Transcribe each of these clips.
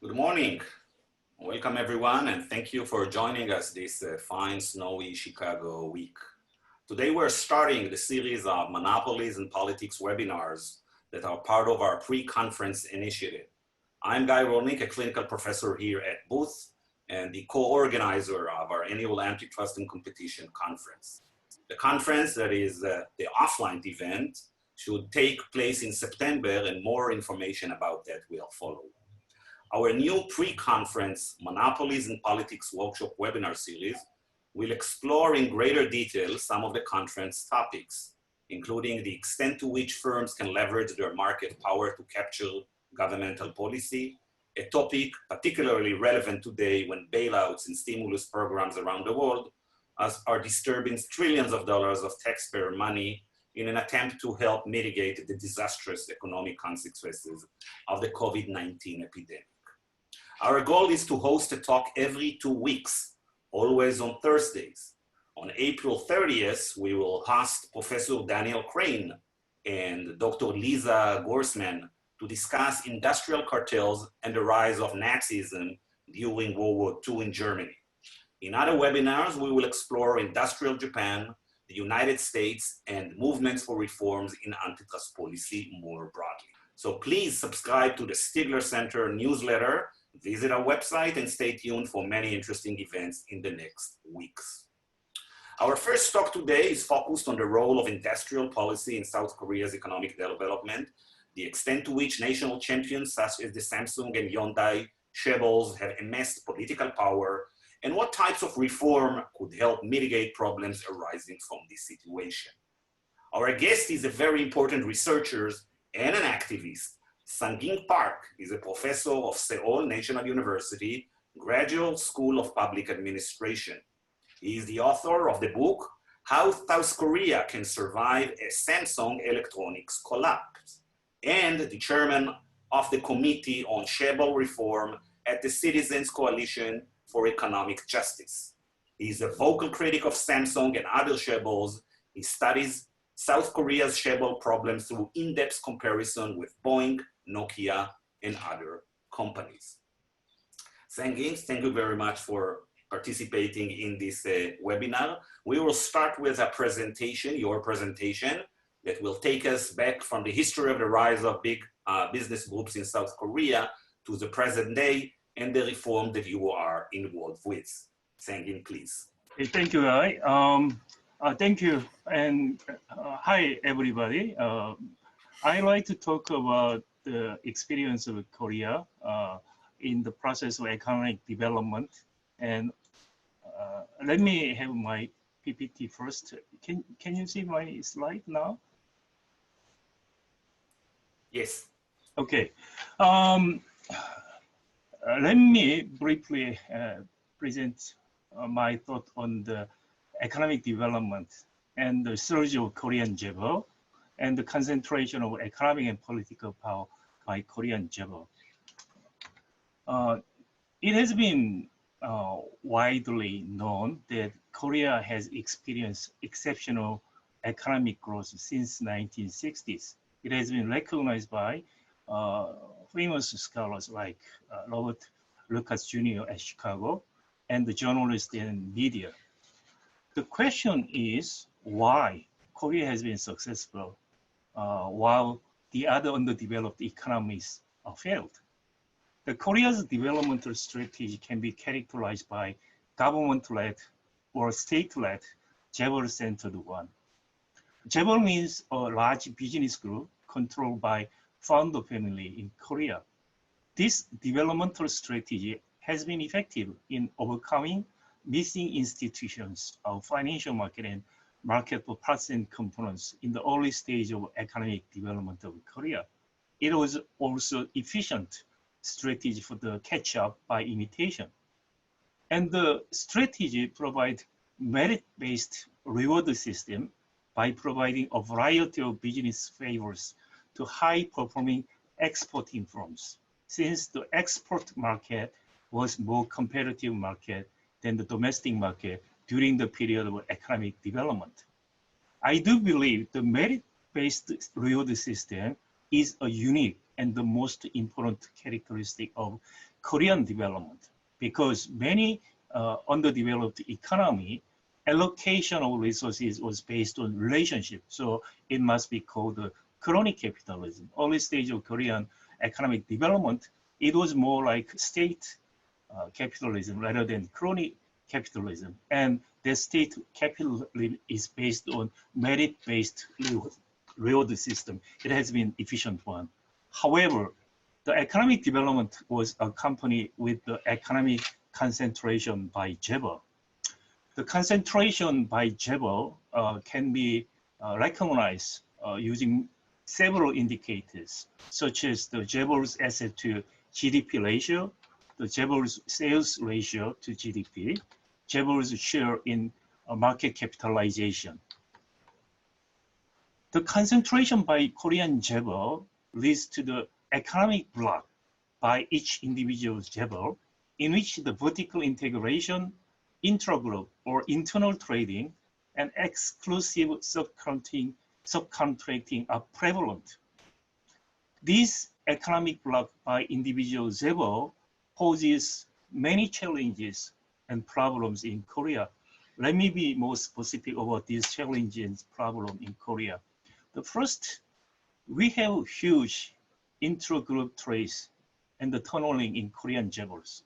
Good morning. Welcome everyone, and thank you for joining us this fine, snowy Chicago week. Today we're starting the series of Monopolies in Politics webinars that are part of our pre-conference initiative. I'm Guy Rolnik, a clinical professor here at Booth and the co-organizer of our annual Antitrust and Competition Conference. The conference, that is the offline event, should take place in September, and more information about that will follow. Our new pre-conference Monopolies in Politics workshop webinar series will explore in greater detail some of the conference topics, including the extent to which firms can leverage their market power to capture governmental policy, a topic particularly relevant today when bailouts and stimulus programs around the world are disturbing trillions of dollars of taxpayer money in an attempt to help mitigate the disastrous economic consequences of the COVID-19 epidemic. Our goal is to host a talk every 2 weeks, always on Thursdays. On April 30th, we will host Professor Daniel Crane and Dr. Lisa Gorsman to discuss industrial cartels and the rise of Nazism during World War II in Germany. In other webinars, we will explore industrial Japan, the United States, and movements for reforms in antitrust policy more broadly. So please subscribe to the Stigler Center newsletter, visit our website, and stay tuned for many interesting events in the next weeks. Our first talk today is focused on the role of industrial policy in South Korea's economic development, the extent to which national champions such as the Samsung and Hyundai Chaebols have amassed political power, and what types of reform could help mitigate problems arising from this situation. Our guest is a very important researcher and an activist. Sangin Park is a professor of Seoul National University, Graduate School of Public Administration. He is the author of the book, How South Korea Can Survive a Samsung Electronics Collapse, and the chairman of the Committee on Chaebol Reform at the Citizens Coalition for Economic Justice. He is a vocal critic of Samsung and other chaebols. He studies South Korea's chaebol problems through in-depth comparison with Boeing, Nokia, and other companies. Sangin, thank you very much for participating in this webinar. We will start with a presentation, your presentation, that will take us back from the history of the rise of big business groups in South Korea to the present day and the reform that you are involved with. Sangin, please. Okay, thank you, Guy. Thank you, and hi, everybody. I'd like to talk about the experience of Korea in the process of economic development. And let me have my PPT first. Can you see my slide now? Yes. Okay. Let me briefly present my thought on the economic development and the surge of Korean chaebol and the concentration of economic and political power by Korean chaebol. It has been widely known that Korea has experienced exceptional economic growth since 1960s. It has been recognized by famous scholars like Robert Lucas Jr. at Chicago and the journalists and media. The question is why Korea has been successful while the other underdeveloped economies failed. The Korea's developmental strategy can be characterized by government-led or state-led chaebol-centered one. Chaebol means a large business group controlled by founder family in Korea. This developmental strategy has been effective in overcoming missing institutions of financial market and market for parts and components in the early stage of economic development of Korea. It was also efficient strategy for the catch-up by imitation. And the strategy provides merit-based reward system by providing a variety of business favors to high-performing exporting firms, since the export market was more competitive market than the domestic market during the period of economic development. I do believe the merit-based reward system is a unique and the most important characteristic of Korean development, because many underdeveloped economy, allocation of resources was based on relationship. So it must be called crony capitalism. Early stage of Korean economic development, it was more like state capitalism rather than crony capitalism. And the state capitalism is based on merit-based reward system. It has been efficient one. However, the economic development was accompanied with the economic concentration by chaebol. The concentration by chaebol can be recognized using several indicators, such as the chaebol's asset to GDP ratio, the chaebol's sales ratio to GDP, chaebol's share in market capitalization. The concentration by Korean chaebol leads to the economic block by each individual chaebol, in which the vertical integration, intragroup or internal trading, and exclusive subcontracting are prevalent. This economic block by individual chaebol poses many challenges and problems in Korea. Let me be more specific about these challenges and problems in Korea. The first, we have huge intra-group trades and the tunneling in Korean chaebols.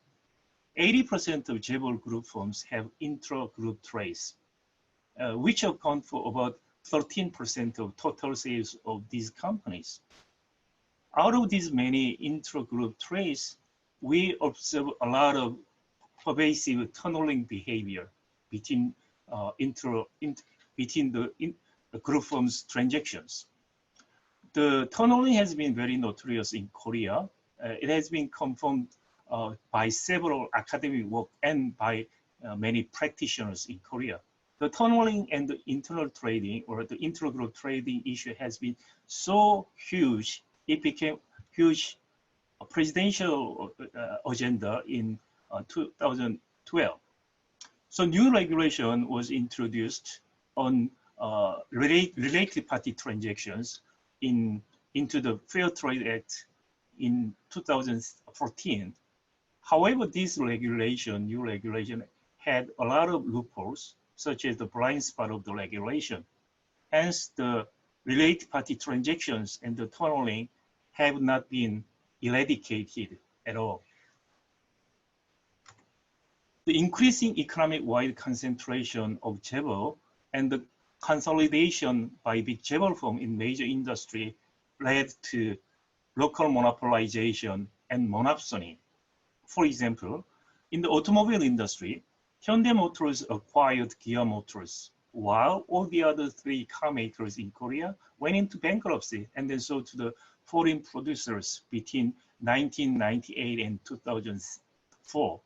80% of chaebol group firms have intra-group trades, which account for about 13% of total sales of these companies. Out of these many intra-group trades, we observe a lot of pervasive tunneling behavior between the group firms' transactions. The tunneling has been very notorious in Korea. It has been confirmed by several academic work and by many practitioners in Korea. The tunneling and the internal trading or the intragroup trading issue has been so huge, it became huge presidential agenda in 2012. So new regulation was introduced on related party transactions into the Fair Trade Act in 2014. However, this new regulation, had a lot of loopholes, such as the blind spot of the regulation. Hence, the related party transactions and the tunneling have not been eradicated at all. The increasing economic-wide concentration of chaebol and the consolidation by big chaebol firms in major industry led to local monopolization and monopsony. For example, in the automobile industry, Hyundai Motors acquired Kia Motors, while all the other three car makers in Korea went into bankruptcy and then sold to the foreign producers between 1998 and 2004.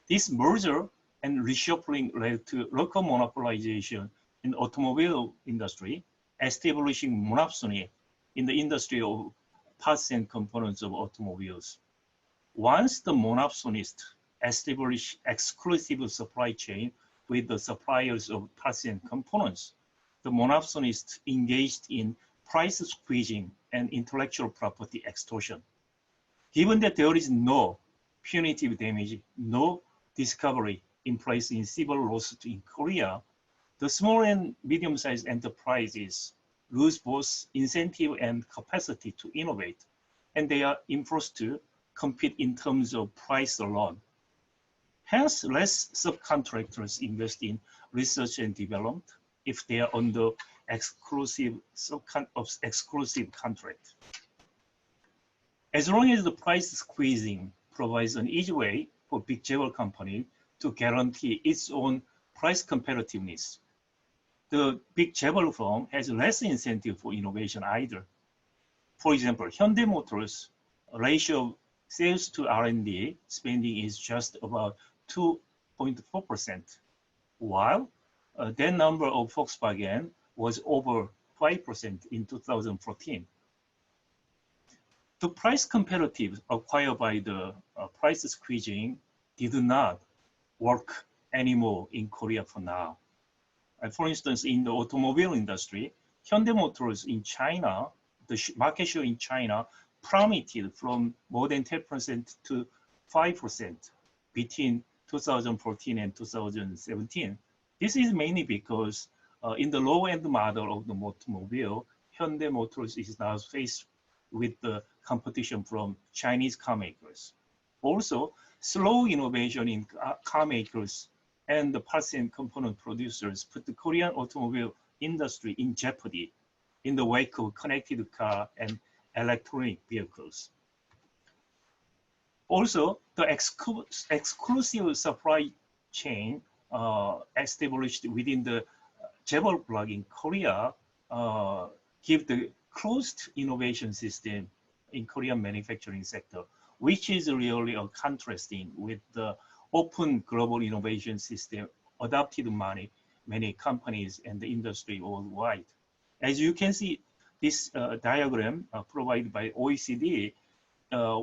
This merger and reshuffling led to local monopolization in the automobile industry, establishing monopsony in the industry of parts and components of automobiles. Once the monopsonists established exclusive supply chain with the suppliers of parts and components, the monopsonists engaged in price squeezing and intellectual property extortion. Given that there is no punitive damage, no discovery in place in civil lawsuit in Korea, the small and medium-sized enterprises lose both incentive and capacity to innovate, and they are enforced to compete in terms of price alone. Hence, less subcontractors invest in research and development if they are under exclusive contract. As long as the price squeezing provides an easy way for big chaebol company to guarantee its own price competitiveness, the big chaebol firm has less incentive for innovation either. For example, Hyundai Motors ratio of sales to R&D spending is just about 2.4%, while that number of Volkswagen was over 5% in 2014. The price competitive acquired by the price squeezing did not work anymore in Korea for now. For instance, in the automobile industry, Hyundai Motors in China, the market share in China plummeted from more than 10% to 5% between 2014 and 2017. This is mainly because in the low-end model of the automobile, Hyundai Motors is now faced with the competition from Chinese car makers. Also, slow innovation in car makers and the parts and component producers put the Korean automobile industry in jeopardy in the wake of connected car and electronic vehicles. Also, the exclusive supply chain established within the Chaebol block in Korea give the closed innovation system in Korean manufacturing sector, which is really a contrasting with the open global innovation system adopted by many companies and the industry worldwide. As you can see, this diagram provided by OECD,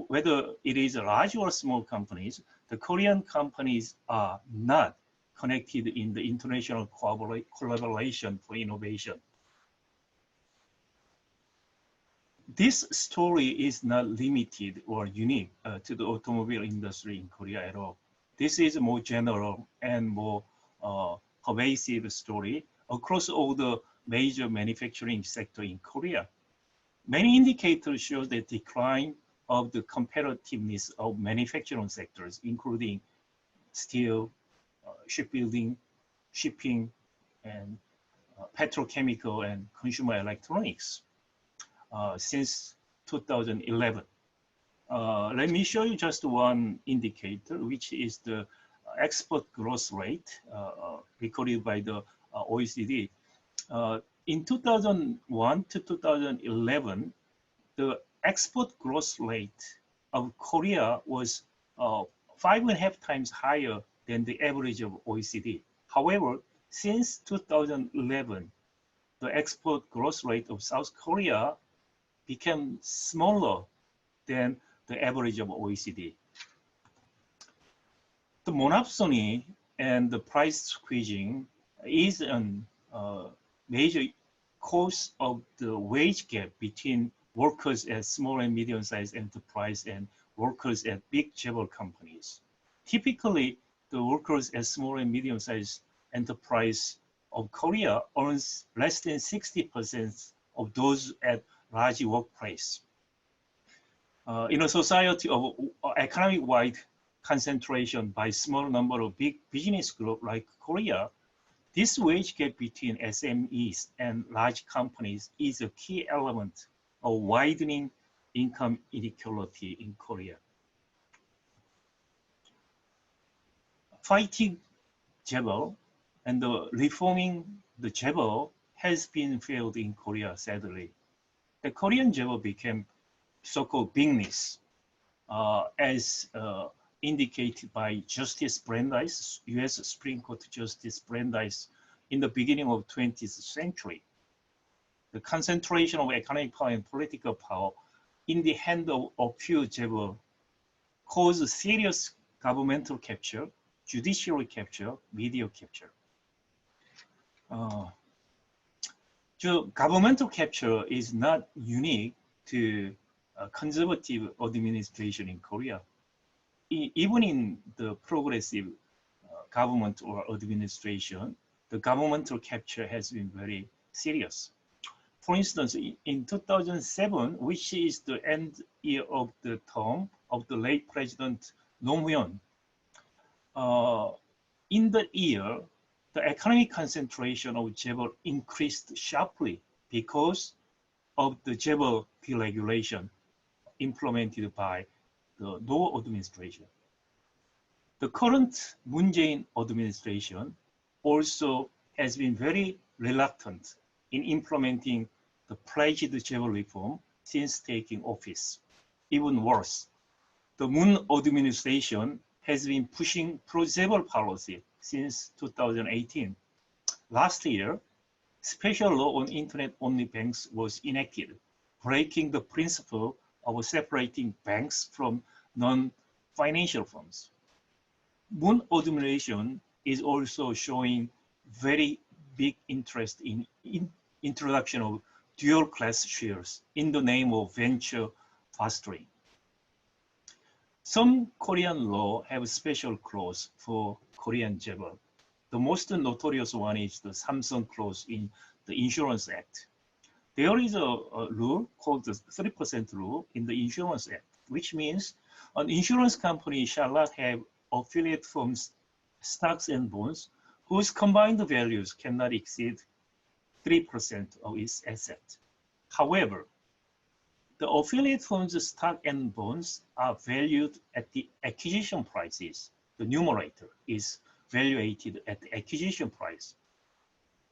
whether it is large or small companies, the Korean companies are not connected in the international collaboration for innovation. This story is not limited or unique to the automobile industry in Korea at all. This is a more general and more pervasive story across all the major manufacturing sector in Korea. Many indicators show the decline of the competitiveness of manufacturing sectors, including steel, shipbuilding, shipping, and petrochemical and consumer electronics since 2011. Let me show you just one indicator, which is the export growth rate recorded by the OECD. In 2001 to 2011, the export growth rate of Korea was 5.5 times higher than the average of OECD. However, since 2011, the export growth rate of South Korea became smaller than the average of OECD. The monopsony and the price squeezing is a major cause of the wage gap between workers at small and medium-sized enterprise and workers at big chaebol companies. Typically, the workers at small and medium-sized enterprise of Korea earns less than 60% of those at large workplace. In a society of economic-wide concentration by small number of big business groups like Korea, this wage gap between SMEs and large companies is a key element of widening income inequality in Korea. Fighting chaebol and reforming the chaebol has been failed in Korea, sadly. The Korean chaebol became so-called bigness, as indicated by Justice Brandeis, US Supreme Court Justice Brandeis, in the beginning of 20th century. The concentration of economic power and political power in the hand of a few chaebol caused serious governmental capture, judiciary capture, media capture. Governmental capture is not unique to conservative administration in Korea. Even in the progressive government or administration, the governmental capture has been very serious. For instance, in 2007, which is the end year of the term of the late President Roh Moo-hyun, in the year, the economic concentration of chaebol increased sharply because of the chaebol deregulation implemented by the Roh administration. The current Moon Jae-in administration also has been very reluctant in implementing the pledged chaebol reform since taking office. Even worse, the Moon administration has been pushing pro-chaebol policy since 2018. Last year, special law on internet-only banks was enacted, breaking the principle of separating banks from non-financial firms. Moon administration is also showing very big interest in introduction of dual-class shares in the name of venture fostering. Some Korean law have special clause for Korean chaebol. The most notorious one is the Samsung clause in the Insurance Act. There is a rule called the 3% rule in the Insurance Act, which means an insurance company shall not have affiliate firms, stocks and bonds whose combined values cannot exceed 3% of its asset. However, the affiliate firms' stock and bonds are valued at the acquisition prices. The numerator is valuated at the acquisition price.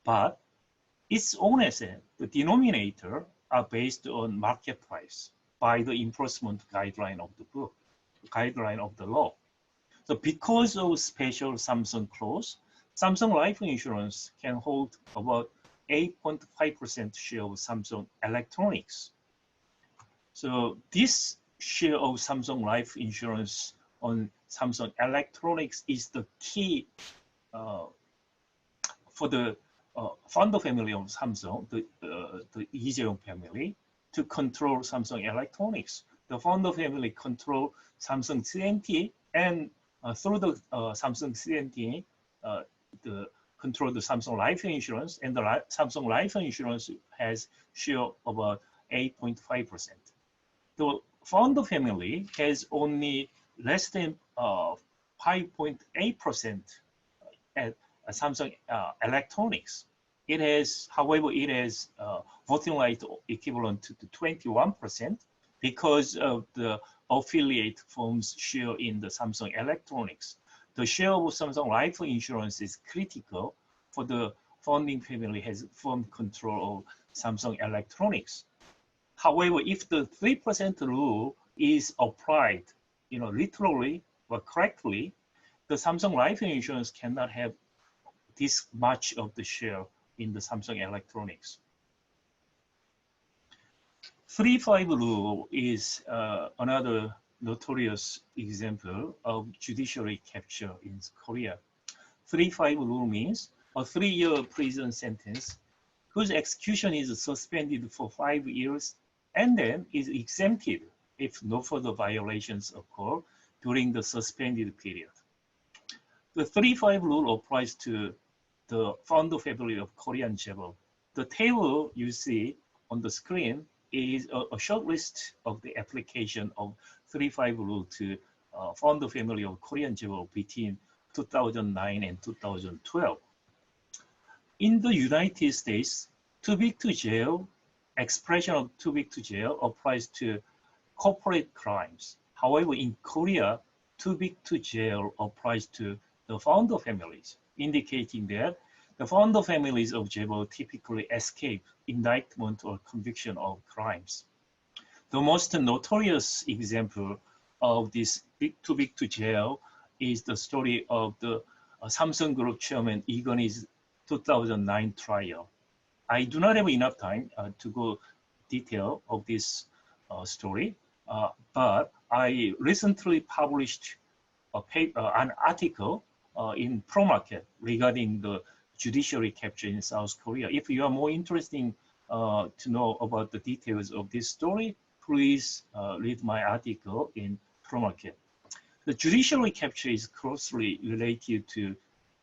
But its own asset, the denominator, are based on market price by the enforcement guideline of the book, guideline of the law. So because of special Samsung clause, Samsung Life Insurance can hold about 8.5% share of Samsung Electronics. So this share of Samsung Life Insurance on Samsung Electronics is the key for the founder family of Samsung, the Lee Jae-yong family, to control Samsung Electronics. The founder family control Samsung C&T, and through the Samsung C&T, control the Samsung Life Insurance, and the Samsung Life Insurance has share about 8.5%. The founder family has only less than 5.8% at Samsung Electronics. It has, however, it has voting right equivalent to 21% because of the affiliate firms' share in the Samsung Electronics. The share of Samsung Life Insurance is critical for the founding family has firm control of Samsung Electronics. However, if the 3% rule is applied, literally or correctly, the Samsung Life Insurance cannot have this much of the share in the Samsung Electronics. 3-5 rule is another notorious example of judiciary capture in Korea. 3-5 rule means a 3-year prison sentence whose execution is suspended for 5 years and then is exempted if no further violations occur during the suspended period. The 3-5 rule applies to the founder family of Korean chaebol. The table you see on the screen is a short list of the application of 3-5 rule to founder family of Korean chaebol between 2009 and 2012. In the United States, too big to jail, expression of too big to jail applies to corporate crimes. However, in Korea, too big to jail applies to the founder families, indicating that the founder families of chaebol typically escape indictment or conviction of crimes. The most notorious example of this too big to jail is the story of the Samsung Group chairman Lee Gun-hee's 2009 trial. I do not have enough time to go detail of this story, but I recently published an article in ProMarket regarding the judiciary capture in South Korea. If you are more interested to know about the details of this story, please read my article in ProMarket. The judiciary capture is closely related to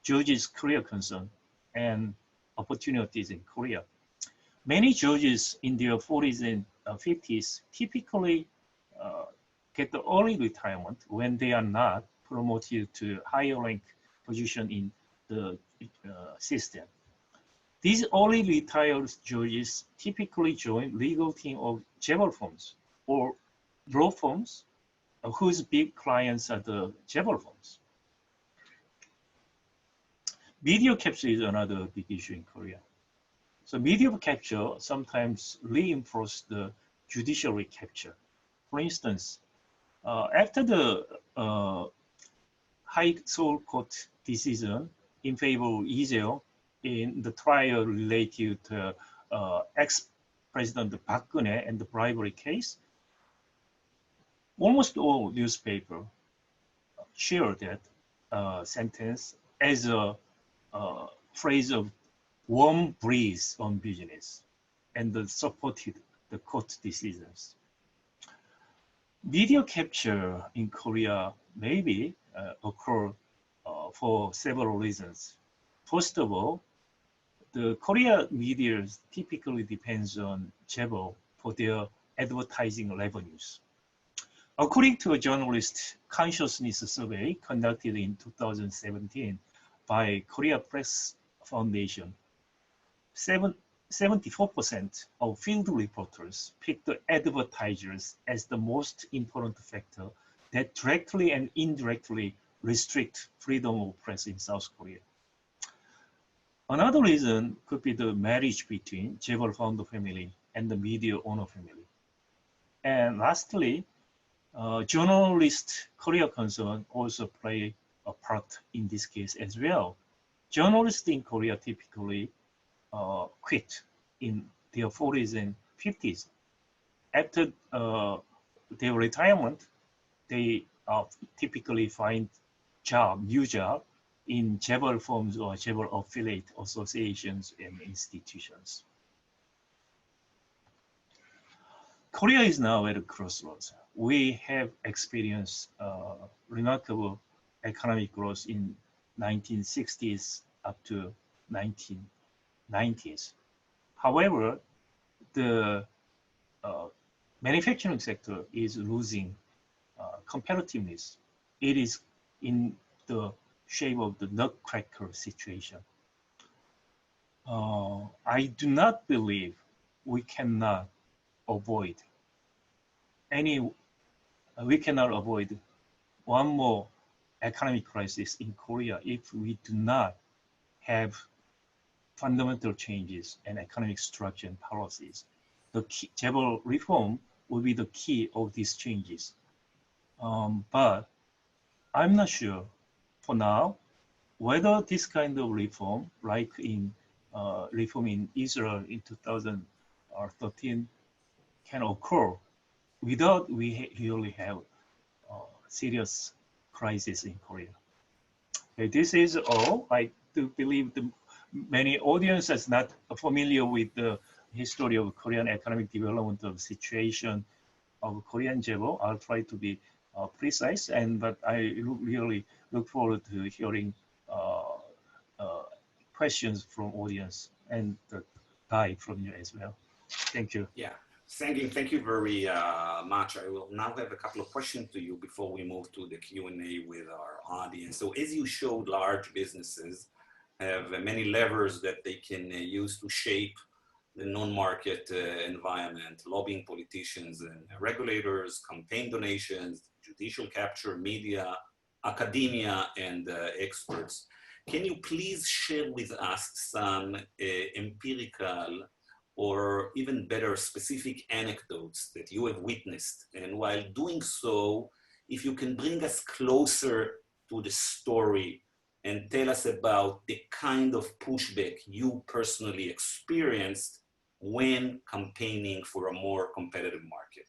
judges' career concern and opportunities in Korea. Many judges in their 40s and 50s typically get the early retirement when they are not promoted to higher rank position in the system. These early retired judges typically join legal team of chaebol firms or law firms whose big clients are the chaebol firms. Media capture is another big issue in Korea. So media capture sometimes reinforce the judiciary capture. For instance, after the High Seoul Court decision in favor of Lee Jae-yong in the trial related to ex-President Park Geun-hye and the bribery case, almost all newspapers shared that sentence as a phrase of warm breeze on business and supported the court decisions. Media capture in Korea maybe occur for several reasons. First of all, the Korea media typically depends on chaebol for their advertising revenues. According to a journalist consciousness survey conducted in 2017 by Korea Press Foundation, 74% of field reporters picked the advertisers as the most important factor that directly and indirectly restrict freedom of press in South Korea. Another reason could be the marriage between chaebol founder family and the media owner family. And lastly, journalist career concern also play a part in this case as well. Journalists in Korea typically quit in their 40s and 50s. After their retirement, they typically find new job in chaebol firms or chaebol affiliate associations and institutions. Korea is now at a crossroads. We have experienced remarkable economic growth in 1960s up to 1990s. However, the manufacturing sector is losing competitiveness. It is in the shape of the nutcracker situation. I do not believe we cannot avoid one more economic crisis in Korea if we do not have fundamental changes in economic structure and policies. The chaebol reform will be the key of these changes. But I'm not sure for now whether this kind of reform, like in reform in Israel in 2013, can occur without we really have a serious crisis in Korea. Okay, this is all. I do believe many audiences not familiar with the history of Korean economic development of situation of Korean chaebol. I'll try to be precise, but I really look forward to hearing questions from audience and Guy from you as well. Thank you. Yeah, Sangin, thank you very much. I will now have a couple of questions to you before we move to the Q&A with our audience. So as you showed, large businesses have many levers that they can use to shape the non-market environment, lobbying politicians and regulators, campaign donations, judicial capture, media, academia, and experts. Can you please share with us some empirical or even better specific anecdotes that you have witnessed? And while doing so, if you can bring us closer to the story and tell us about the kind of pushback you personally experienced when campaigning for a more competitive market.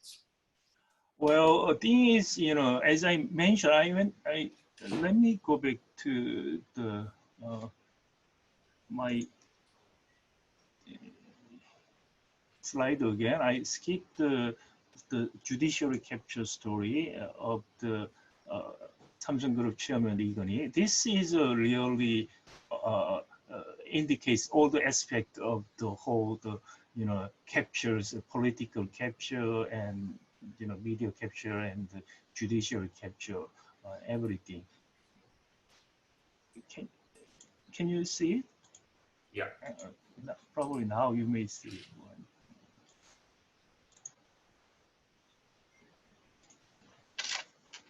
Well, the thing is, as I mentioned, let me go back to the my slide again. I skipped the judiciary capture story of the Samsung Group chairman Lee Gun-hee. This is really indicates all the aspects of the whole, captures, political capture and media capture and the judiciary capture, everything. Can you see it? Yeah. Probably now you may see it.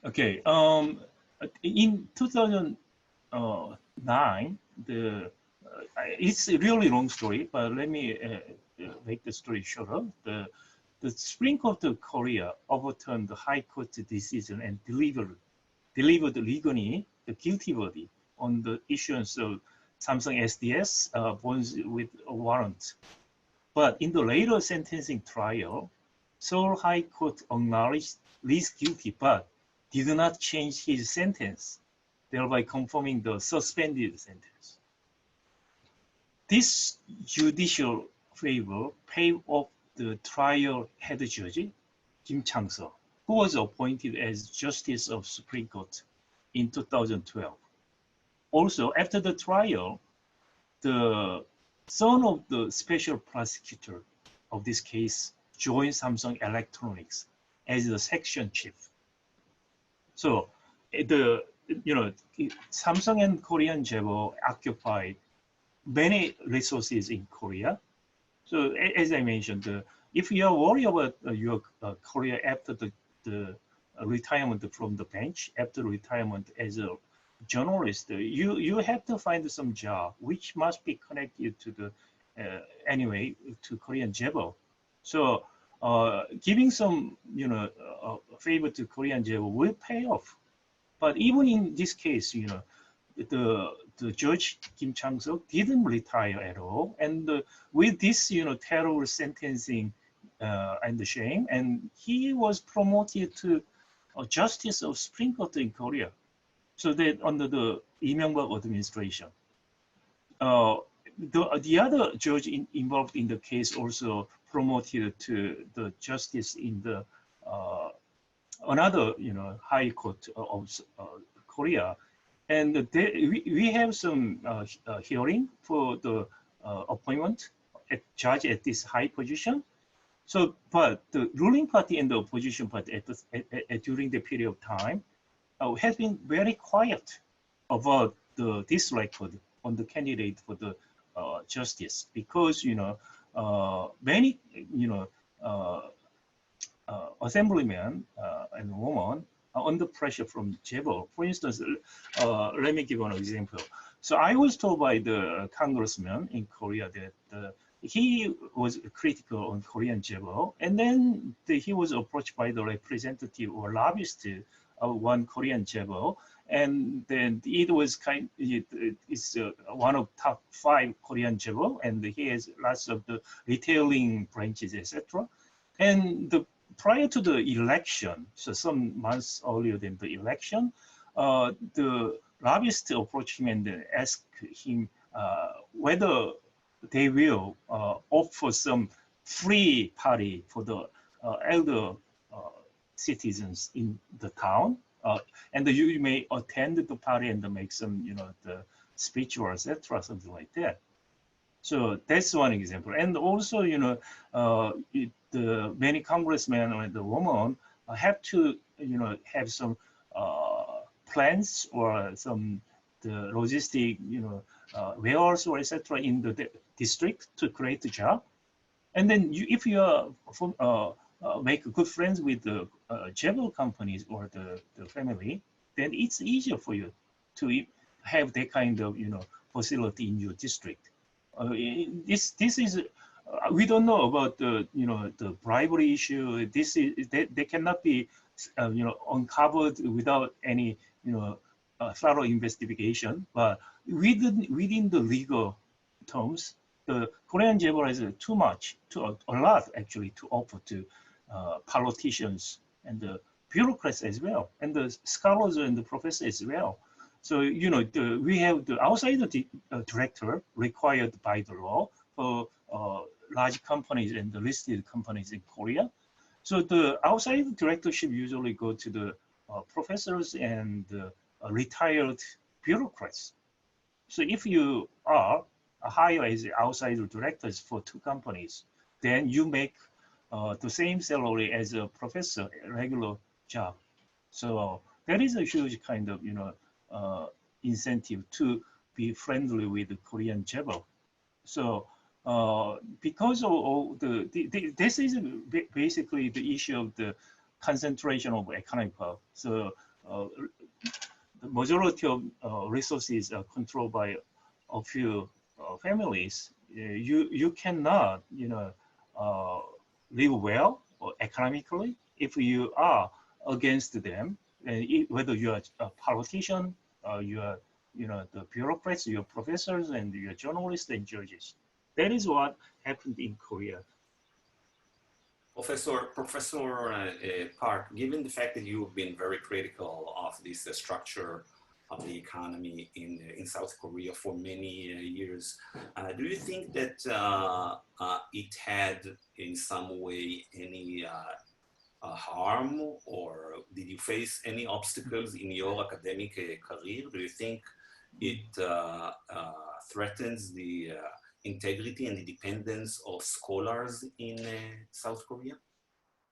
Okay. In 2009, it's a really long story, but let me make the story shorter. The Supreme Court of Korea overturned the High Court decision and delivered Lee Gun-hee the guilty verdict on the issuance of Samsung SDS bonds with a warrant. But in the later sentencing trial, Seoul High Court acknowledged Lee's guilty, but did not change his sentence, thereby confirming the suspended sentence. This judicial favor paid off the trial head judge, Kim Chang-seo, who was appointed as Justice of Supreme Court in 2012. Also, after the trial, the son of the special prosecutor of this case joined Samsung Electronics as the section chief. So Samsung and Korean Chaebol occupy many resources in Korea. So as I mentioned, if you are worried about your career after the retirement from the bench, after retirement as a journalist, you have to find some job which must be connected to the anyway to Korean Chaebol. So giving some favor to Korean Chaebol will pay off. But even in this case, the judge Kim Chang-seok didn't retire at all, and with this terrible sentencing and the shame, and he was promoted to Justice of Supreme Court in Korea. So that under the Lee Myung-bak administration, the other judge involved in the case also promoted to the justice in the another high court of Korea, and we have some hearing for the appointment at judge at this high position. So, but the ruling party and the opposition party during the period of time has been very quiet about the this record on the candidate for the justice, because many assemblymen and women are under pressure from Chaebol. For instance, let me give an example. So I was told by the congressman in Korea that he was critical on Korean Chaebol, and then he was approached by the representative or lobbyist of one Korean Chaebol, and then it was it's one of top 5 Korean Chaebol, and he has lots of the retailing branches, etc. And prior to the election, so some months earlier than the election, the lobbyist approached him and asked him whether they will offer some free party for the elder citizens in the town, and you may attend the party and make some, the speech or etc., something like that. So that's one example. And also, the many congressmen and the women have to, have some plans or some the logistic, warehouse or etc. in the district to create a job. And then if you are make good friends with the Chaebol companies or the family, then it's easier for you to have that kind of facility in your district. This is we don't know about the the bribery issue. They cannot be uncovered without any thorough investigation. But within the legal terms, the Korean Chaebol has a lot actually to offer to politicians and the bureaucrats as well, and the scholars and the professors as well. So we have the outside director required by the law for large companies and the listed companies in Korea. So the outside directorship usually go to the professors and retired bureaucrats. So if you are hired as outside directors for 2 companies, then you make the same salary as a professor, a regular job. So that is a huge kind of incentive to be friendly with the Korean Chaebol. So because of this is basically the issue of the concentration of economic power. So the majority of resources are controlled by a few families. You cannot live well or economically if you are against them, whether you are a politician, you are the bureaucrats, your professors, and your journalists and judges. That is what happened in Korea. Professor Park, given the fact that you've been very critical of this structure of the economy in South Korea for many years, do you think that it had in some way any harm, or did you face any obstacles in your academic career? Do you think it threatens the integrity and independence of scholars in South Korea?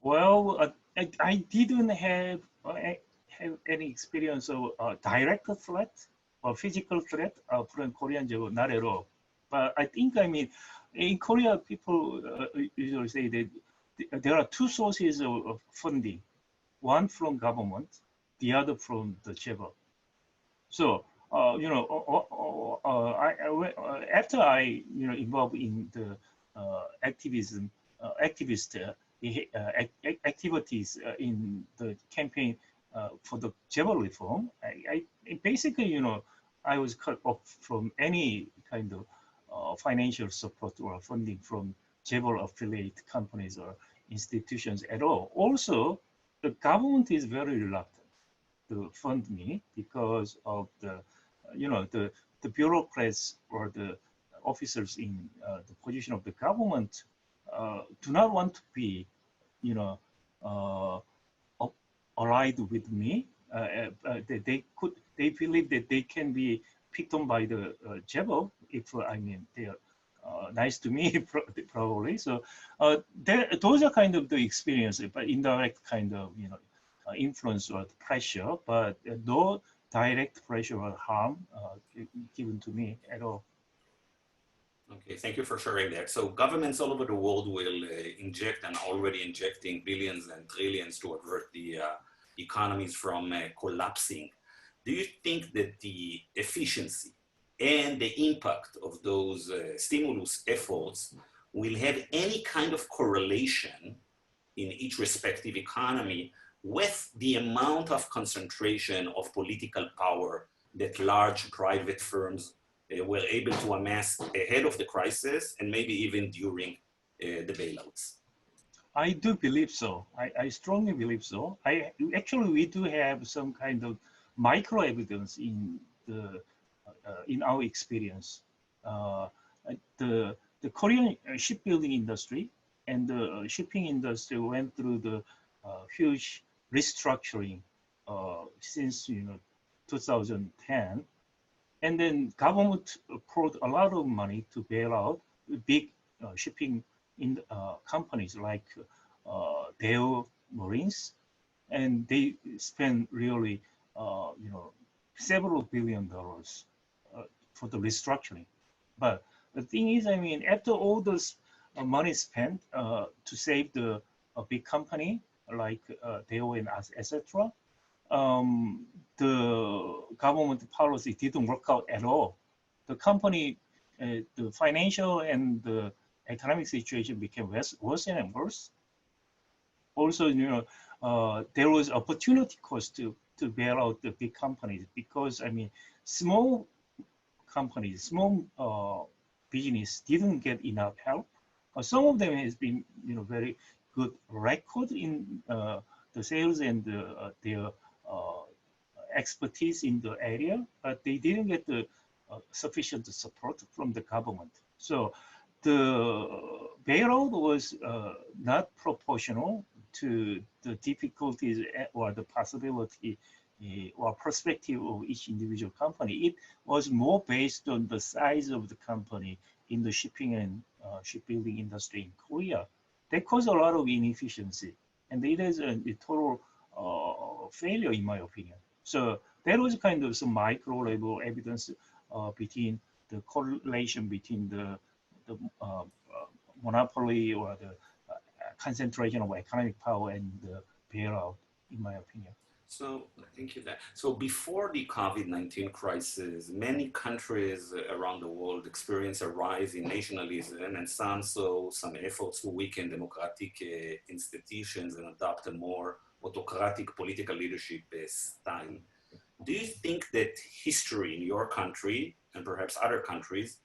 Well, I didn't have any experience of direct threat or physical threat from Korean job, not at all. But I think, I mean, in Korea, people usually say that there are two sources of funding, one from government, the other from the chaebol. So, after I, involved in the activism, activist activities in the campaign for the Chaebol Reform, I basically, I was cut off from any kind of financial support or funding from Chaebol affiliate companies or institutions at all. Also, the government is very reluctant to fund me because of the, the bureaucrats or the officers in the position of the government do not want to be, you know, uh, allied with me. They believe that they can be picked on by the Chaebol if I mean they are nice to me probably. So those are kind of the experiences, but indirect kind of influence or pressure, but no direct pressure or harm given to me at all. Okay, thank you for sharing that. So governments all over the world will inject and already injecting billions and trillions to avert the economies from collapsing. Do you think that the efficiency and the impact of those stimulus efforts will have any kind of correlation in each respective economy with the amount of concentration of political power that large private firms were able to amass ahead of the crisis and maybe even during the bailouts? I do believe so. I strongly believe so. Actually we do have some kind of micro evidence in our experience. Uh, the Korean shipbuilding industry and the shipping industry went through the huge restructuring since 2010, and then government poured a lot of money to bail out big shipping companies like Deo Marines, and they spent really several $billions for the restructuring. But the thing is, I mean, after all this money spent to save the big company like Deo and etc., the government policy didn't work out at all. The company, the financial and the economic situation became worse and worse. Also, there was opportunity cost to bail out the big companies because, I mean, small companies, small business didn't get enough help. Some of them has been, very good record in the sales and their expertise in the area, but they didn't get the sufficient support from the government. So the bailout was not proportional to the difficulties or the possibility or perspective of each individual company. It was more based on the size of the company in the shipping and shipbuilding industry in Korea. That caused a lot of inefficiency, and it is a total failure in my opinion. So there was kind of some micro level evidence between the correlation between the monopoly or the concentration of economic power and the bailout, in my opinion. So thank you. So before the COVID-19 crisis, many countries around the world experienced a rise in nationalism, and some saw some efforts to weaken democratic institutions and adopt a more autocratic political leadership style. Do you think that history in your country and perhaps other countries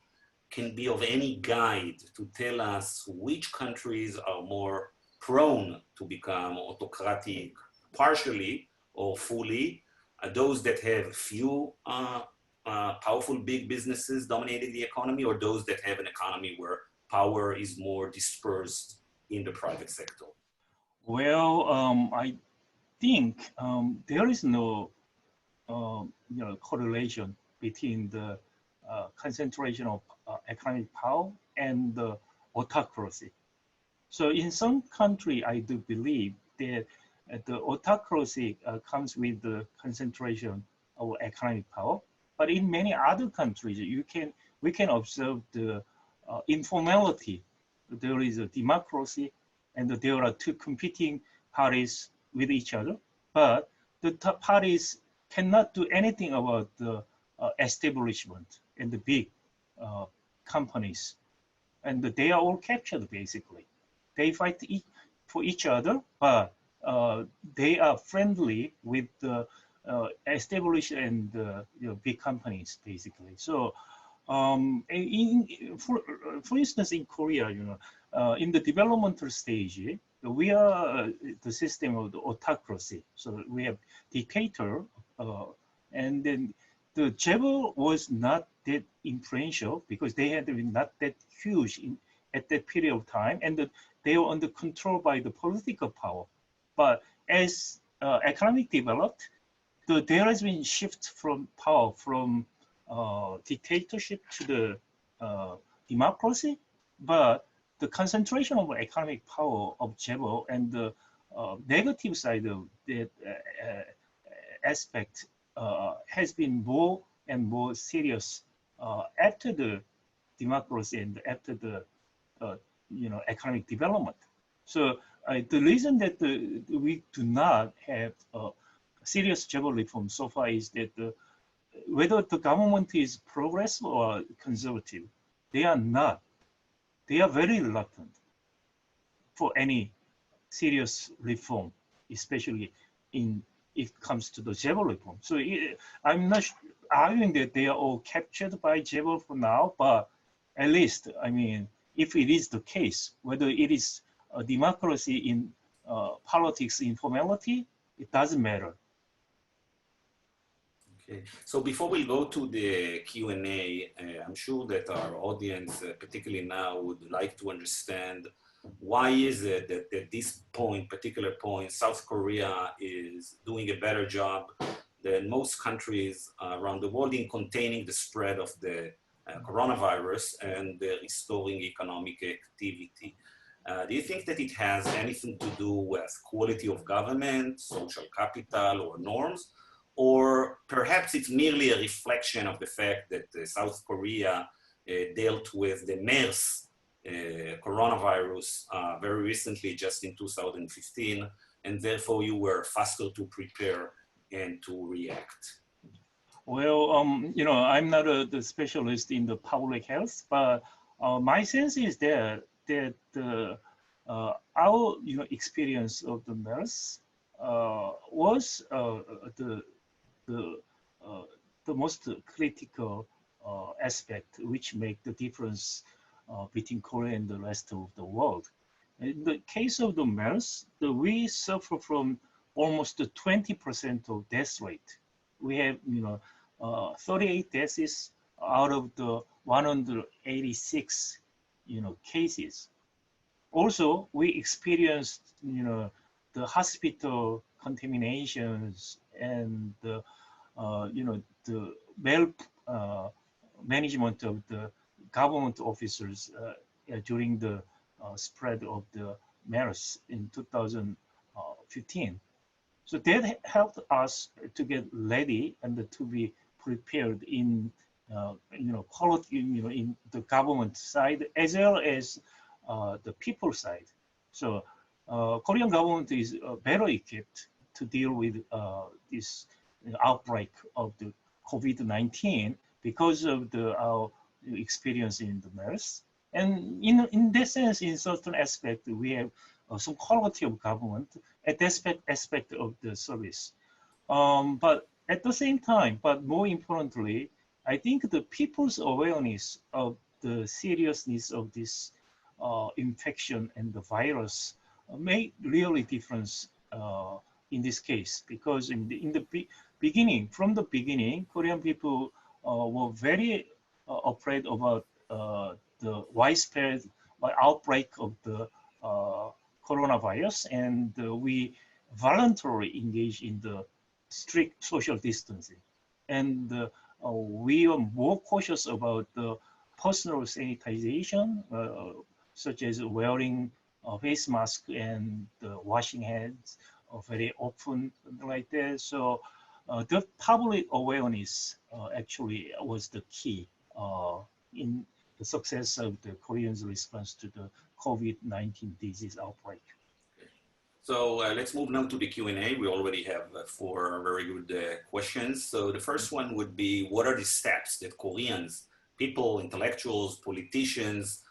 can be of any guide to tell us which countries are more prone to become autocratic partially or fully, those that have few powerful big businesses dominating the economy, or those that have an economy where power is more dispersed in the private sector? Well, I think there is no correlation between the concentration of economic power and the autocracy. So in some country, I do believe that the autocracy comes with the concentration of economic power. But in many other countries, we can observe the informality. There is a democracy, and there are two competing parties with each other. But the parties cannot do anything about the establishment and the big companies, and they are all captured basically. They fight for each other, but they are friendly with the established and big companies basically. So for instance, in Korea, in the developmental stage, we are the system of the autocracy. So we have dictator, and then the chaebol was not that influential because they had been not that huge at that period of time, and they were under control by the political power. But as economic developed, there has been shift from power from dictatorship to the democracy, but the concentration of economic power of chaebol and the negative side of that aspect has been more and more serious after the democracy and after the economic development. So the reason that we do not have serious chaebol reform so far is that whether the government is progressive or conservative, they are not. They are very reluctant for any serious reform, especially if it comes to the chaebol reform. So I'm not arguing that they are all captured by chaebol for now, but at least, I mean, if it is the case, whether it is a democracy in politics informality, it doesn't matter. Okay. So before we go to the Q&A, I'm sure that our audience, particularly now, would like to understand why is it that at this particular point, South Korea is doing a better job than most countries around the world in containing the spread of the coronavirus and restoring economic activity. Do you think that it has anything to do with quality of government, social capital, or norms? Or perhaps it's merely a reflection of the fact that South Korea dealt with the MERS coronavirus very recently, just in 2015, and therefore you were faster to prepare and to react? Well, I'm not the specialist in the public health, but my sense is that our experience of the MERS was the most critical aspect, which make the difference between Korea and the rest of the world. In the case of the MERS, we suffer from almost 20% of death rate. We have 38 deaths out of the 186 cases. Also, we experienced the hospital contaminations and the management of the government officers during the spread of the MERS in 2015. So that helped us to get ready and to be prepared in quality, in the government side as well as the people side. So Korean government is better equipped to deal with this outbreak of the COVID-19 because of our experience in the MERS. And in that sense, in certain aspect, we have some quality of government at this aspect of the service. But at the same time, but more importantly, I think the people's awareness of the seriousness of this infection and the virus made really difference in this case, because in the beginning, from the beginning, Korean people were very afraid about the widespread outbreak of the coronavirus, and we voluntarily engage in the strict social distancing. And we are more cautious about the personal sanitization, such as wearing a face mask and washing hands very often, like that. So the public awareness actually was the key in the success of the Koreans' response to the COVID-19 disease outbreak. So let's move now to the Q&A. We already have four very good questions. So the first one would be, what are the steps that Koreans, people, intellectuals, politicians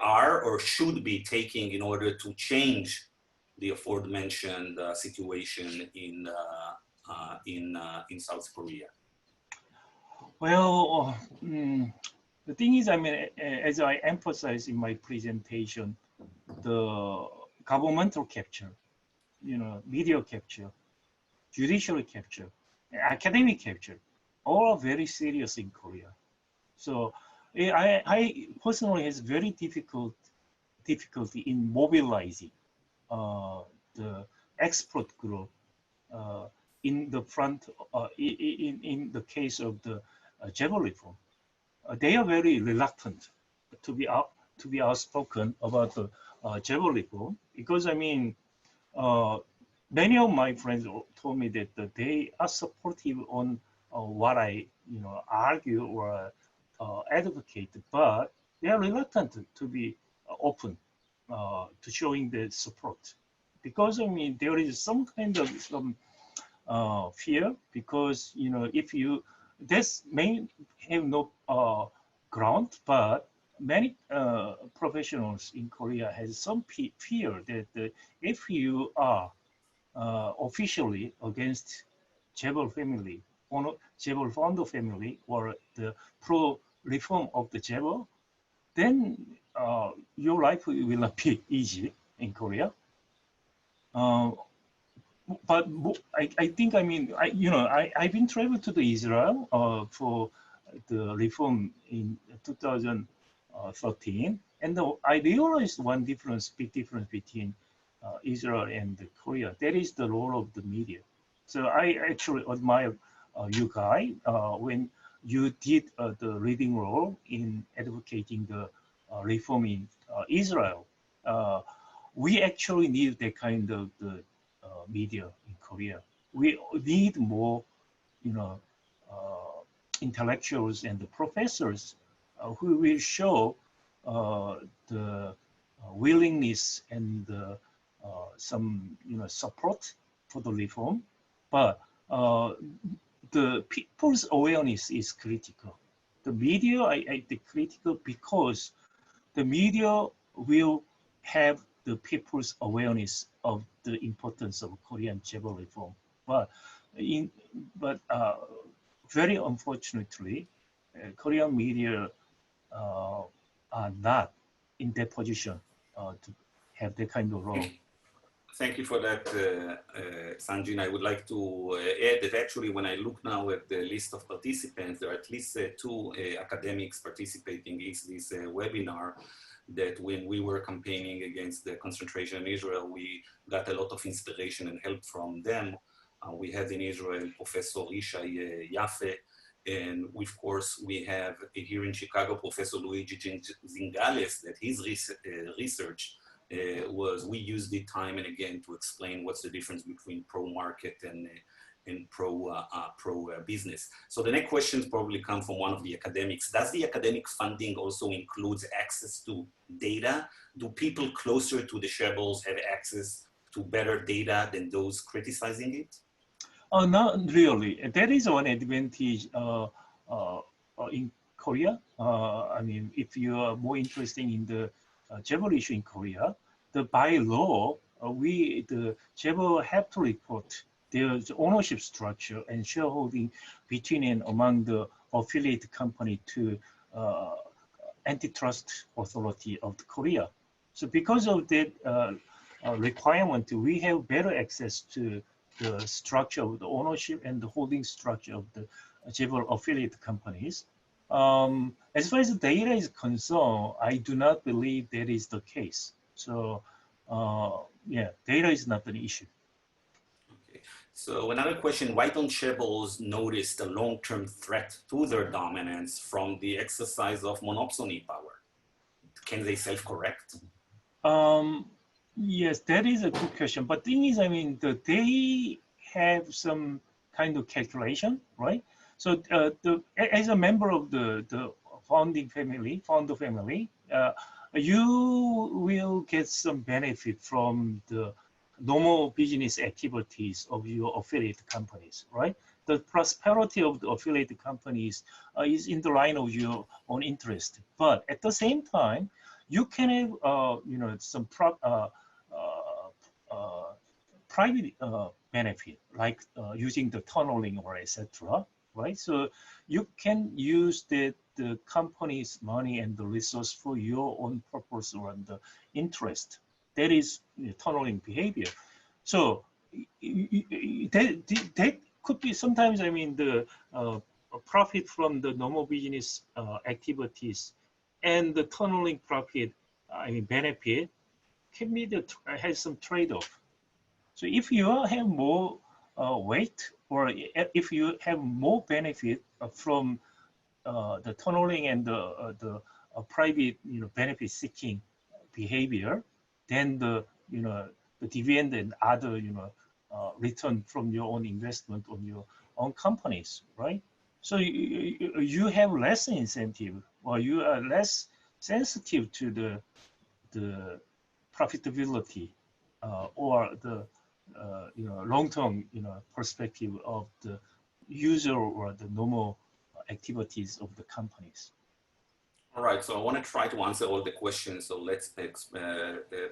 are or should be taking in order to change the aforementioned situation in South Korea? Well, the thing is, I mean, as I emphasized in my presentation, the governmental capture, media capture, judicial capture, academic capture, all are very serious in Korea. So I personally has very difficulty in mobilizing the expert group in the front in the case of the Chaebol Reform. They are very reluctant to be outspoken about the Chaebol Reform, because I mean, many of my friends told me that they are supportive on what I argue or advocate, but they are reluctant to be open to showing the support, because I mean there is some kind of fear, because if you this may have no ground, but many professionals in Korea has some fear that if you are officially against Chaebol family, or Chaebol founder family, or the pro-reform of the Chaebol, then your life will not be easy in Korea. But I think, I mean, I've been traveled to the Israel for the reform in 2013, and I realized one big difference between Israel and Korea. That is the role of the media. So I actually admire you, Guy, when you did the leading role in advocating the reform in Israel. We actually need that kind of the media in Korea. We need more, intellectuals and the professors who will show the willingness and some, support for the reform. But the people's awareness is critical. The media, I think, critical because the media will have the people's awareness of the importance of Korean Chaebol reform. But very unfortunately, Korean media are not in that position to have that kind of role. Thank you for that, Sangin. I would like to add that actually when I look now at the list of participants, there are at least two academics participating in this webinar, that when we were campaigning against the concentration in Israel, we got a lot of inspiration and help from them. We had in Israel Professor Ishai Yafe, and of course we have here in Chicago Professor Luigi Zingales, that his research we used it time and again to explain what's the difference between pro-market and pro-business. So the next questions probably come from one of the academics. Does the academic funding also includes access to data? Do people closer to the chaebols have access to better data than those criticizing it? Not really. That is one advantage in Korea. I mean, if you are more interested in the Chaebol issue in Korea, by law, the Chaebol have to report their ownership structure and shareholding between and among the affiliate company to antitrust authority of Korea. So because of that requirement, we have better access to the structure of the ownership and the holding structure of the Chaebol affiliate companies. As far as the data is concerned, I do not believe that is the case. So yeah, data is not an issue. Okay. So another question, why don't chaebols notice the long-term threat to their dominance from the exercise of monopsony power? Can they self-correct? Yes, that is a good question. But thing is, I mean, they have some kind of calculation, right? So as a member of the founder family, you will get some benefit from the normal business activities of your affiliate companies, right? The prosperity of the affiliate companies is in the line of your own interest. But at the same time, you can have, some uh, private benefit, like using the tunneling or etc. Right? So you can use the company's money and the resource for your own purpose or the interest. That is tunneling behavior. So that could be sometimes. I mean, the profit from the normal business activities and the tunneling profit, I mean benefit, can be has some trade-off. So if you have more weight, or if you have more benefit from the tunneling and the private benefit seeking behavior, then the dividend and other return from your own investment on your own companies, right? So you have less incentive, or you are less sensitive to the profitability or the long-term perspective of the user or the normal activities of the companies. All right, so I want to try to answer all the questions, so let's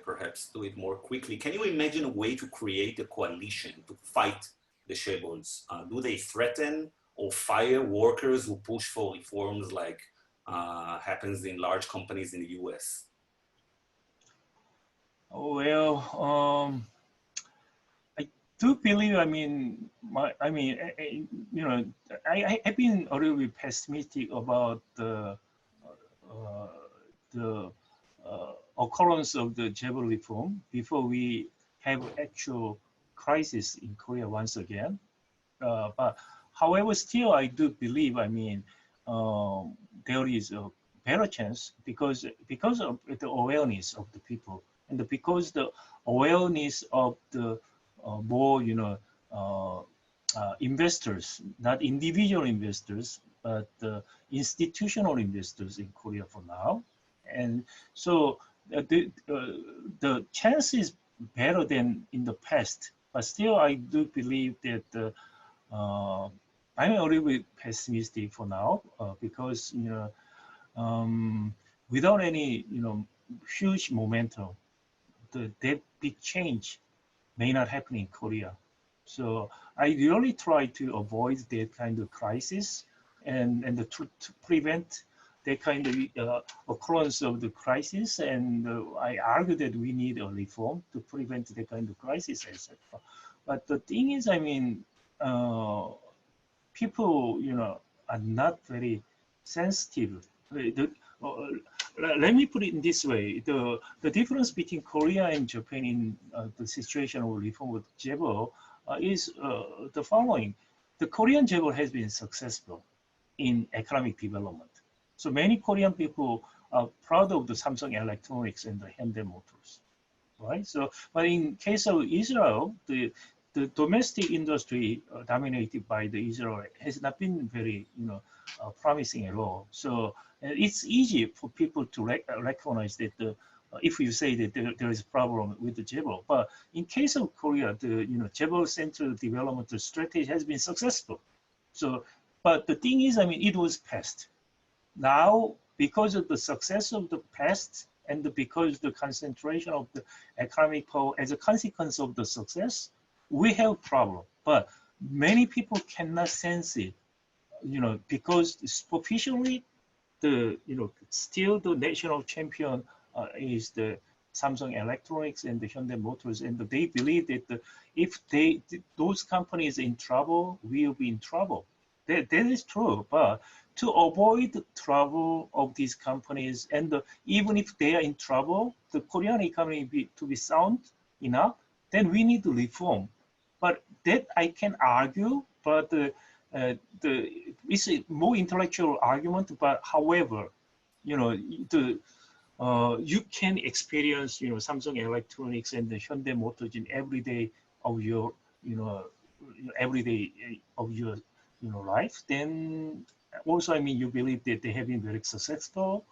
perhaps do it more quickly. Can you imagine a way to create a coalition to fight the chaebols? Do they threaten or fire workers who push for reforms like happens in large companies in the US? Well, I do believe. I mean, I've been a little bit pessimistic about uh, the occurrence of the Chaebol reform before we have actual crisis in Korea once again. But however, still I do believe. I mean, there is a better chance because of the awareness of the people, and because the awareness of the more investors, not individual investors, but institutional investors in Korea for now. And so the chance is better than in the past. But still, I do believe that I'm a little bit pessimistic for now because without any huge momentum, that big change may not happen in Korea. So I really try to avoid that kind of crisis and to prevent that kind of occurrence of the crisis. And I argue that we need a reform to prevent that kind of crisis, etc. But the thing is, I mean, people, are not very sensitive. Let me put it in this way: the difference between Korea and Japan in the situation of reform with Chaebol is the following: the Korean Chaebol has been successful in economic development. So many Korean people are proud of the Samsung Electronics and the Hyundai Motors, right? So, but in case of Israel, the domestic industry dominated by the Israel has not been very, promising at all. So it's easy for people to recognize that if you say that there is a problem with the Chaebol. But in case of Korea, the Chaebol Central Development Strategy has been successful. So, but the thing is, I mean, it was passed. Now, because of the success of the past and because the concentration of the economic power as a consequence of the success, we have problem. But many people cannot sense it, because superficially, still the national champion is the Samsung Electronics and the Hyundai Motors, and they believe that if those companies are in trouble, we'll be in trouble. That is true. But to avoid the trouble of these companies, and even if they are in trouble, the Korean economy to be sound enough, then we need to reform. But that I can argue, but it's a more intellectual argument. But however, you know, the you can experience, Samsung Electronics and the Hyundai Motors in every day of your, you know, every day of your, life. Then also, I mean, you believe that they have been very successful.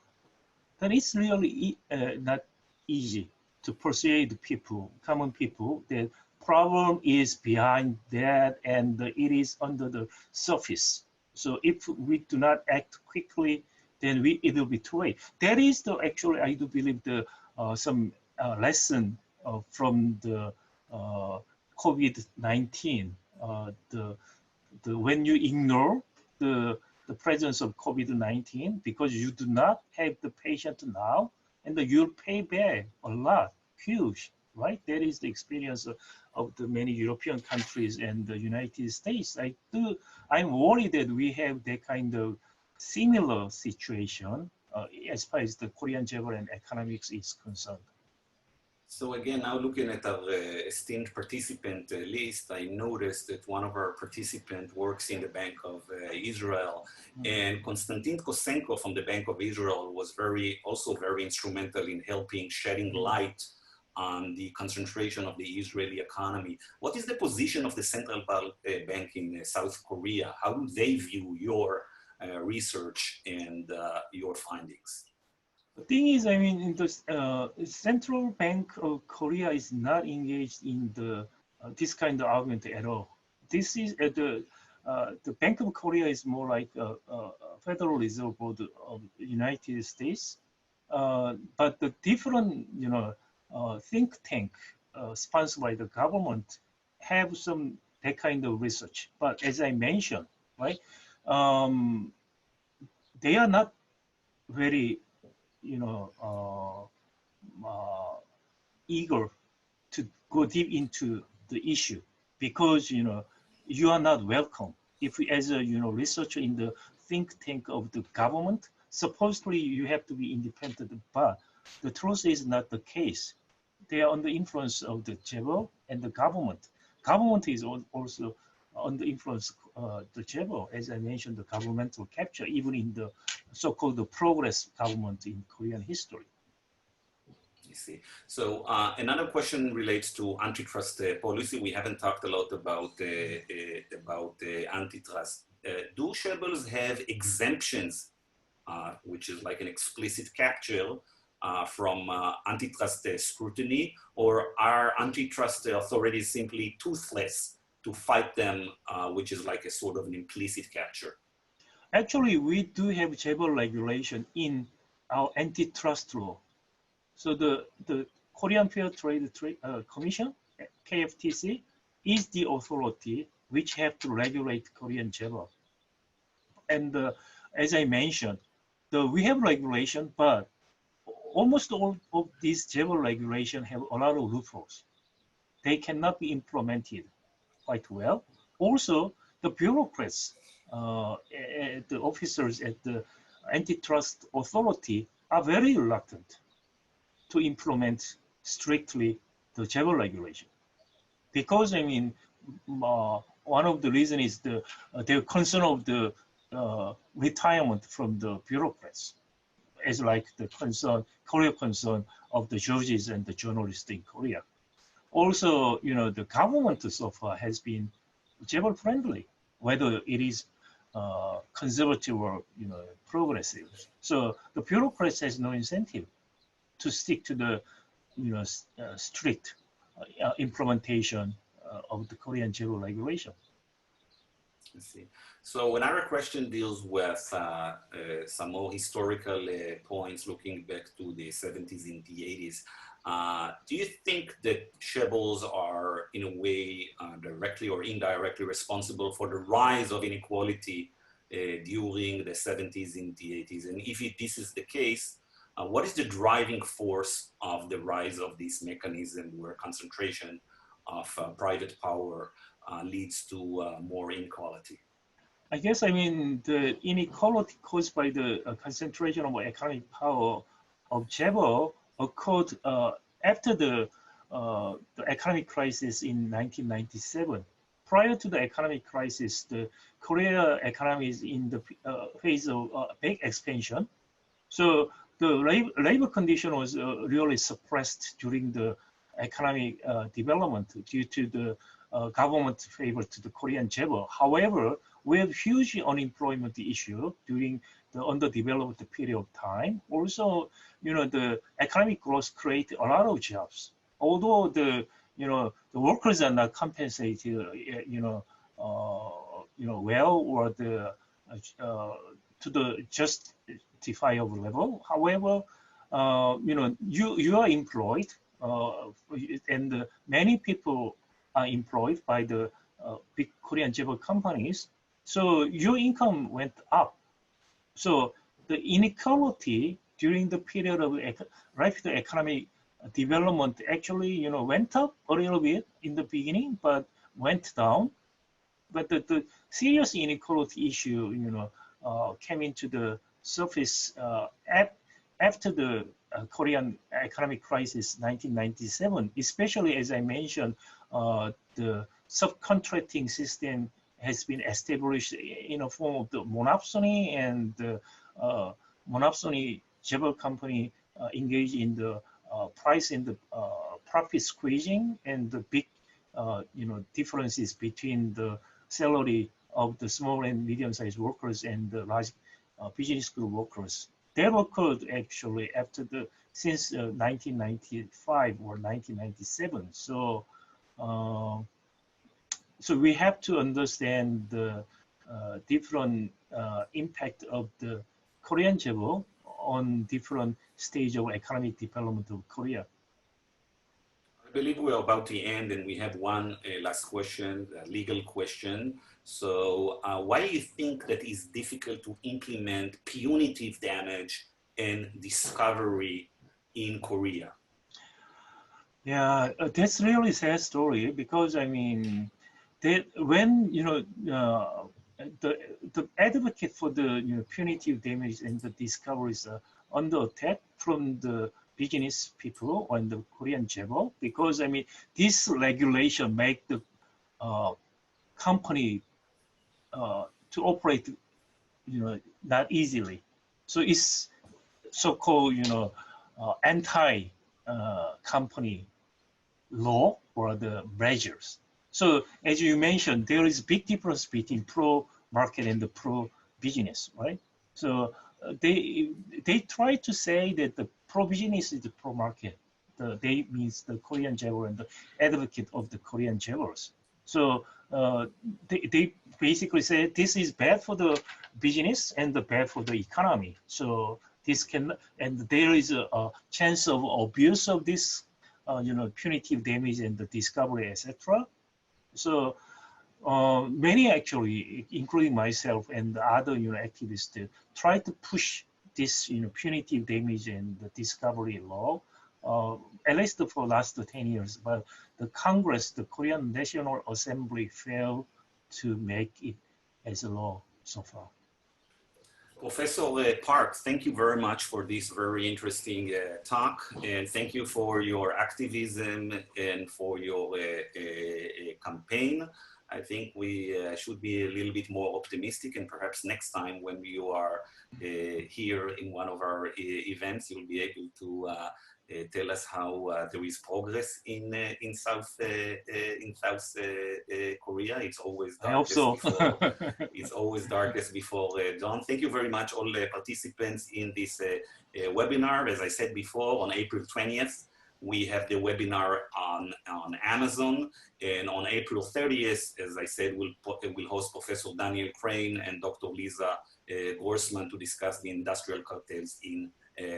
Then it's really not easy to persuade people, common people, that problem is behind that and it is under the surface. So if we do not act quickly, then it will be too late. That is the actually, I do believe, the some lesson from the COVID-19. The when you ignore the the presence of COVID-19 because you do not have the patient now, and you'll pay back a lot, huge, right? That is the experience of the many European countries and the United States. I'm worried that we have that kind of similar situation as far as the Korean Japan and economics is concerned. So again, now looking at our esteemed participant list, I noticed that one of our participants works in the Bank of Israel, and Konstantin Kosenko from the Bank of Israel was also very instrumental in helping shedding light on the concentration of the Israeli economy. What is the position of the central bank in South Korea? How do they view your research and your findings? The thing is, I mean, in the Central Bank of Korea is not engaged in this kind of argument at all. This is the Bank of Korea is more like a Federal Reserve Board of the United States, but the different, think tank sponsored by the government have some that kind of research. But as I mentioned, right, they are not very eager to go deep into the issue because you are not welcome. If as a researcher in the think tank of the government, supposedly you have to be independent, but the truth is not the case. They are under influence of the chaebol and the government. Government is also under influence the chaebol, as I mentioned, the governmental capture, even in the so-called the progress government in Korean history. I see. So another question relates to antitrust policy. We haven't talked a lot about antitrust. Do chaebols have exemptions, which is like an explicit capture from antitrust scrutiny, or are antitrust authorities simply toothless to fight them, which is like a sort of an implicit capture? Actually, we do have chaebol regulation in our antitrust law. So the Korean Fair Trade Commission, KFTC, is the authority which have to regulate Korean chaebol. And as I mentioned, we have regulation, but almost all of these chaebol regulation have a lot of loopholes. They cannot be implemented quite well. Also, the bureaucrats, the officers at the antitrust authority are very reluctant to implement strictly the chaebol regulation. Because, I mean, one of the reasons is their concern of the retirement from the bureaucrats, as like the Korea concern of the judges and the journalists in Korea. Also, the government so far has been chaebol friendly, whether it is conservative or progressive. So the bureaucrats has no incentive to stick to the strict implementation of the Korean chaebol regulation. I see. So another question deals with some more historical points looking back to the 70s and the 80s. Do you think that chaebols are in a way directly or indirectly responsible for the rise of inequality during the 70s and the 80s? And if this is the case, what is the driving force of the rise of this mechanism where concentration of private power leads to more inequality? I guess, I mean, the inequality caused by the concentration of economic power of Chaebol occurred after the economic crisis in 1997. Prior to the economic crisis, the Korea economy is in the phase of big expansion. So the labor condition was really suppressed during the economic development due to the government favor to the Korean chaebol. However, we have huge unemployment issue during the underdeveloped period of time. Also, the economic growth created a lot of jobs. Although the workers are not compensated, well, or the to the justifiable level. However, you are employed, and many people are employed by the big Korean chaebol companies. So your income went up. So the inequality during the period of rapid economic development actually, went up a little bit in the beginning, but went down. But the serious inequality issue, came into the surface after the Korean economic crisis, 1997, especially as I mentioned, the subcontracting system has been established in a form of the monopsony, and the monopsony chaebol company engaged in the price and the profit squeezing, and the big differences between the salary of the small and medium-sized workers and the large business group workers. That occurred actually since 1995 or 1997. So we have to understand the different impact of the Korean chaebol on different stage of economic development of Korea. I believe we're about to end, and we have one last question, a legal question. So why do you think that it's difficult to implement punitive damage and discovery in Korea? Yeah, that's really sad story, because I mean, when the advocate for the punitive damage and the discoveries are under attack from the business people on the Korean chaebol, because I mean, this regulation make the company to operate, not easily. So it's so-called, anti company law or the measures. So as you mentioned, there is big difference between pro market and the pro business, right? So they try to say that the pro business is the pro market. They means the Korean chaebol and the advocate of the Korean chaebols. So they basically say this is bad for the business and the bad for the economy. So this can, and there is a chance of abuse of this, punitive damage and the discovery, etc. So many actually, including myself and other activists, try to push this punitive damage and the discovery law, at least for the last 10 years. But the Congress, the Korean National Assembly, failed to make it as a law so far. Professor Park, thank you very much for this very interesting talk, and thank you for your activism and for your campaign. I think we should be a little bit more optimistic, and perhaps next time when you are here in one of our events, you'll be able to tell us how there is progress in South Korea. It's always darkest before it's always darkest before dawn. Thank you very much, all participants in this webinar. As I said before, on April 20th, we have the webinar on Amazon, and on April 30th, as I said, we'll host Professor Daniel Crane and Dr. Lisa Grossman to discuss the industrial cartels in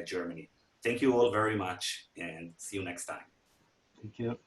Germany. Thank you all very much, and see you next time. Thank you.